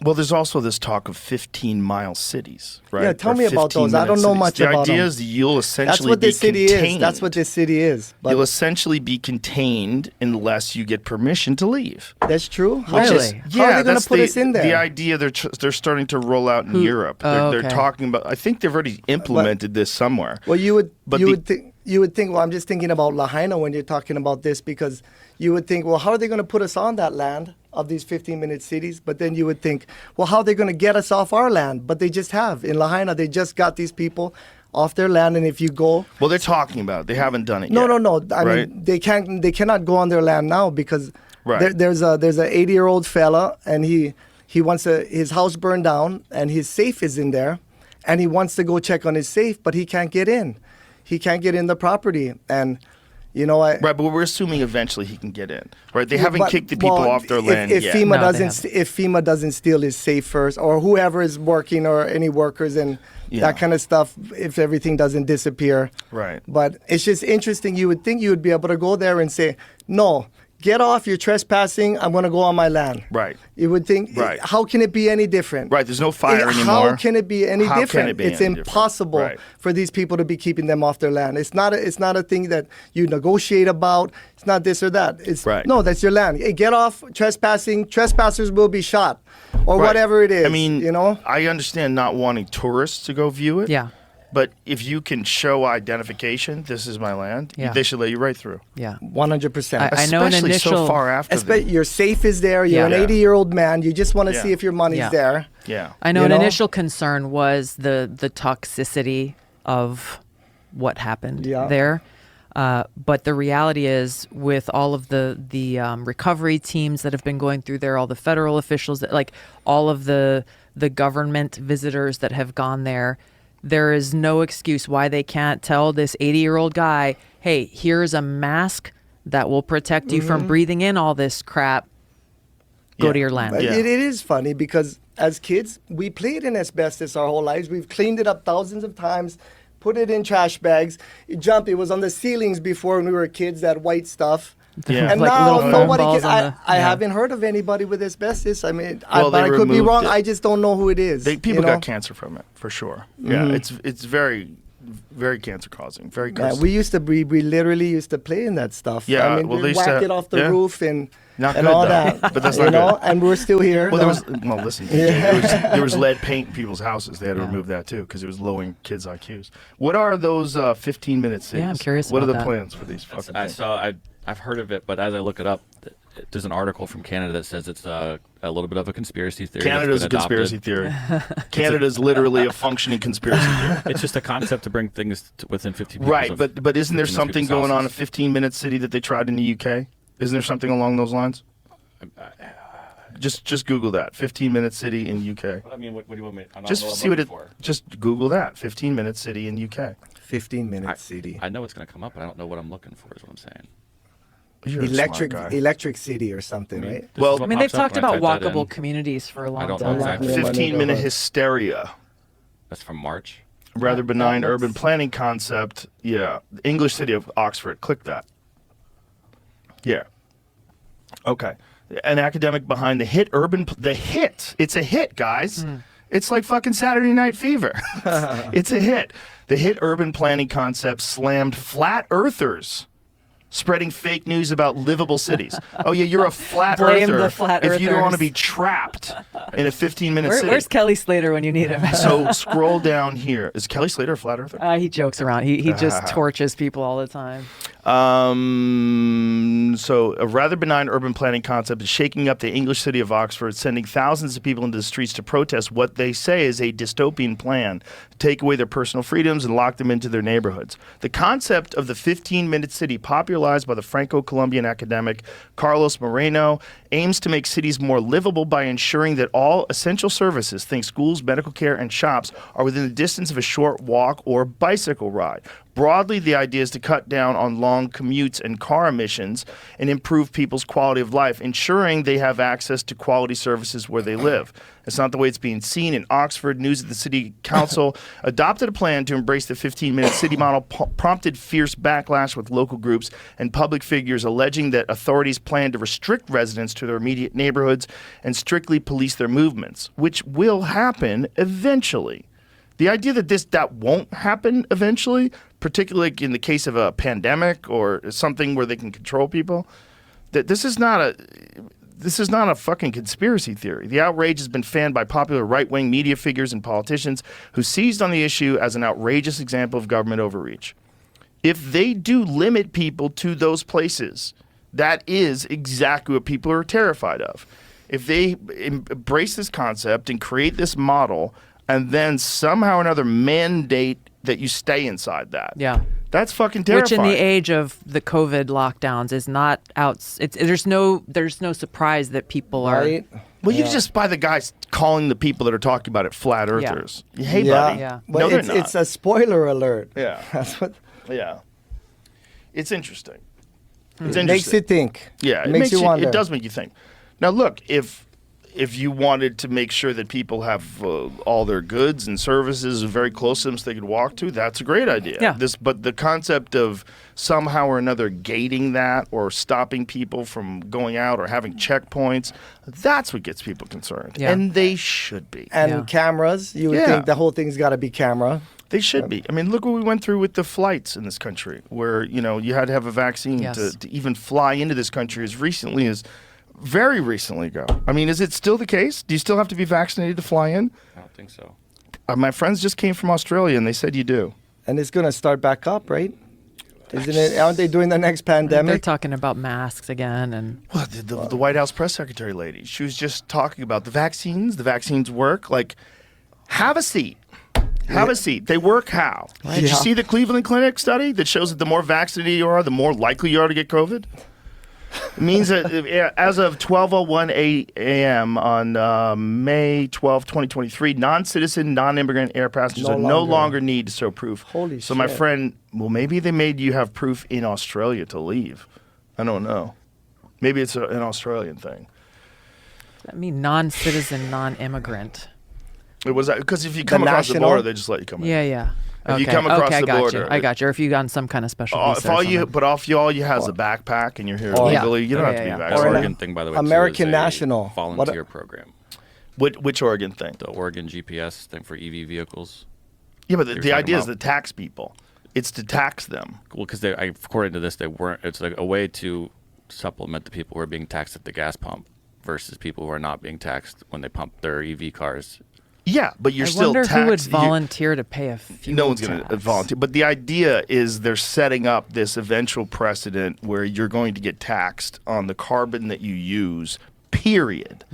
Well, there's also this talk of 15-mile cities, right? Yeah, tell me about those. I don't know much about them. The idea is you'll essentially be contained. That's what this city is. But you'll essentially be contained unless you get permission to leave. That's true? Really? How are they going to put us in there? The idea they're starting to roll out in Europe. They're talking about, I think they've already implemented this somewhere. Well, you would think, well, I'm just thinking about Lahaina when you're talking about this, because you would think, well, how are they going to put us on that land of these 15-minute cities? But then you would think, well, how are they going to get us off our land? But they just have. In Lahaina, they just got these people off their land, and if you go... Well, they're talking about it. They haven't done it yet. No. I right? mean, they cannot go on their land now because there's a 80-year-old fella, and he wants his house burned down, and his safe is in there, and he wants to go check on his safe, but he can't get in. He can't get in the property, and... right, but we're assuming eventually he can get in, right? They haven't kicked the people off their land yet. If FEMA doesn't steal his safe first, or whoever is working, or any workers and that kind of stuff, if everything doesn't disappear. Right. But it's just interesting. You would think you would be able to go there and say, no, get off, you're trespassing, I'm going to go on my land. Right. You would think, how can it be any different? Right, there's no fire anymore. How can it be any different? It's impossible for these people to be keeping them off their land. It's not a thing that you negotiate about. It's not this or that. No, that's your land. Hey, get off trespassing. Trespassers will be shot, or whatever it is. I mean, I understand not wanting tourists to go view it. Yeah. But if you can show identification, this is my land, they should let you right through. Yeah. 100%. I know an initial... so far after. Your safe is there. You're an 80-year-old man. You just want to see if your money's there. Yeah. I know an initial concern was the toxicity of what happened there. But the reality is, with all of the recovery teams that have been going through there, all the federal officials, like all of the government visitors that have gone there, there is no excuse why they can't tell this 80-year-old guy, hey, here's a mask that will protect you from breathing in all this crap. Go to your land. It is funny because as kids, we played in asbestos our whole lives. We've cleaned it up thousands of times, put it in trash bags. It was on the ceilings before when we were kids, that white stuff. Yeah. And like now nobody can. I haven't heard of anybody with asbestos. I mean, I could be wrong. I just don't know who it is. People got cancer from it for sure. Yeah, it's very, very cancer causing. Very. Yeah, we literally used to play in that stuff. Yeah, I mean, we whacked it off the roof and all though. that. But that's not good. And we're still here. Well, listen. There was lead paint in people's houses. They had to remove that too because it was lowering kids' IQs. What are those 15-minute cities? Yeah, I'm curious. What about are the that. plans for these fucking? I've heard of it, but as I look it up, there's an article from Canada that says it's a little bit of a conspiracy theory. Canada's a conspiracy theory. Canada's literally a functioning conspiracy theory. It's just a concept to bring things within 15 minutes. Right, but isn't there something going on, a 15-minute city that they tried in the UK? Isn't there something along those lines? Just Google that. 15-minute city in UK. I mean, what do you want me? Just see what it. Just Google that. 15-minute city in UK. 15-minute city. I know it's going to come up, but I don't know what I'm looking for. Is what I'm saying. Electric city or something, right? Well, I mean, they've talked about walkable communities for a long time. Exactly. 15-minute hysteria. That's from March. Rather benign urban planning concept. Yeah. The English city of Oxford. Click that. Yeah. Okay. An academic behind the hit. It's a hit, guys. It's like fucking Saturday Night Fever. It's a hit. The hit urban planning concept slammed flat earthers spreading fake news about livable cities. Oh yeah, you're a flat earther the flat if you don't want to earthers. be trapped in a 15-minute city. Where's Kelly Slater when you need him? So scroll down here. Is Kelly Slater a flat earther? He jokes around. He just torches people all the time. So a rather benign urban planning concept is shaking up the English city of Oxford, sending thousands of people into the streets to protest what they say is a dystopian plan to take away their personal freedoms and lock them into their neighborhoods. The concept of the 15-minute city, popularized by the Franco-Colombian academic Carlos Moreno, aims to make cities more livable by ensuring that all essential services, think schools, medical care, and shops, are within the distance of a short walk or bicycle ride. Broadly, the idea is to cut down on long commutes and car emissions and improve people's quality of life, ensuring they have access to quality services where they live. It's not the way it's being seen. In Oxford, news of the city council adopted a plan to embrace the 15-minute city model, prompted fierce backlash with local groups and public figures alleging that authorities plan to restrict residents to their immediate neighborhoods and strictly police their movements, which will happen eventually. The idea that that won't happen eventually, particularly in the case of a pandemic or something where they can control people, that this is not a fucking conspiracy theory. The outrage has been fanned by popular right-wing media figures and politicians who seized on the issue as an outrageous example of government overreach. If they do limit people to those places, that is exactly what people are terrified of. If they embrace this concept and create this model and then somehow or another mandate that you stay inside that. Yeah. That's fucking terrifying. Which in the age of the COVID lockdowns is not out. There's no surprise that people are. Right? Well, you just by the guys calling the people that are talking about it flat earthers. Yeah. Hey, buddy. Yeah. But No, they're not. it's a spoiler alert. Yeah. That's what Yeah. It's interesting. It's makes interesting. you think. Yeah, It makes you wonder. It does make you think. Now, look, if you wanted to make sure that people have all their goods and services very close to them so they could walk to, that's a great idea. Yeah. But the concept of somehow or another gating that or stopping people from going out or having checkpoints, that's what gets people concerned. Yeah. And they should be. And Yeah. cameras, you would Yeah. think the whole thing's got to be camera. They should be. I mean, look what we went through with the flights in this country, where you had to have a vaccine Yes. to even fly into this country as recently as very recently ago. I mean, is it still the case? Do you still have to be vaccinated to fly in? I don't think so. My friends just came from Australia, and they said you do. And it's going to start back up, right? Isn't it? Aren't they doing the next They're pandemic? talking about masks again, and Well, the White House press secretary lady, she was just talking about the vaccines. The vaccines work. Like, have a seat. Have a seat. They work how? Did you Yeah. see the Cleveland Clinic study that shows that the more vaccinated you are, the more likely you are to get COVID? It means that as of 12:01 a.m. on May 12, 2023, non-citizen, non-immigrant air passengers no longer need to show proof. Holy so my shit. friend, well, maybe they made you have proof in Australia to leave. I don't know. Maybe it's an Australian thing. I mean, non-citizen, non-immigrant. It was because if you come across the national? border, they just let you come in. Yeah. If you come across I the got border, you. I got you. Or if you got on some kind of special Oh, visa. if or all you, something. but all you have is a backpack and you're here Or- legally, you don't Yeah. have to be Yeah. The vaccinated. Oregon thing, by the way, American too, is a national. volunteer program. Which Oregon thing? The Oregon GPS thing for EV vehicles. Yeah, but You're the idea is talking to tax people. It's to tax them. Well, because according to this, they weren't. It's like a way to supplement the people who are being taxed at the gas pump versus people who are not being taxed when they pump their EV cars. Yeah, but you're I still wonder taxed. who would volunteer to pay a fuel No one's going to tax. volunteer. But the idea is they're setting up this eventual precedent where you're going to get taxed on the carbon that you use, period.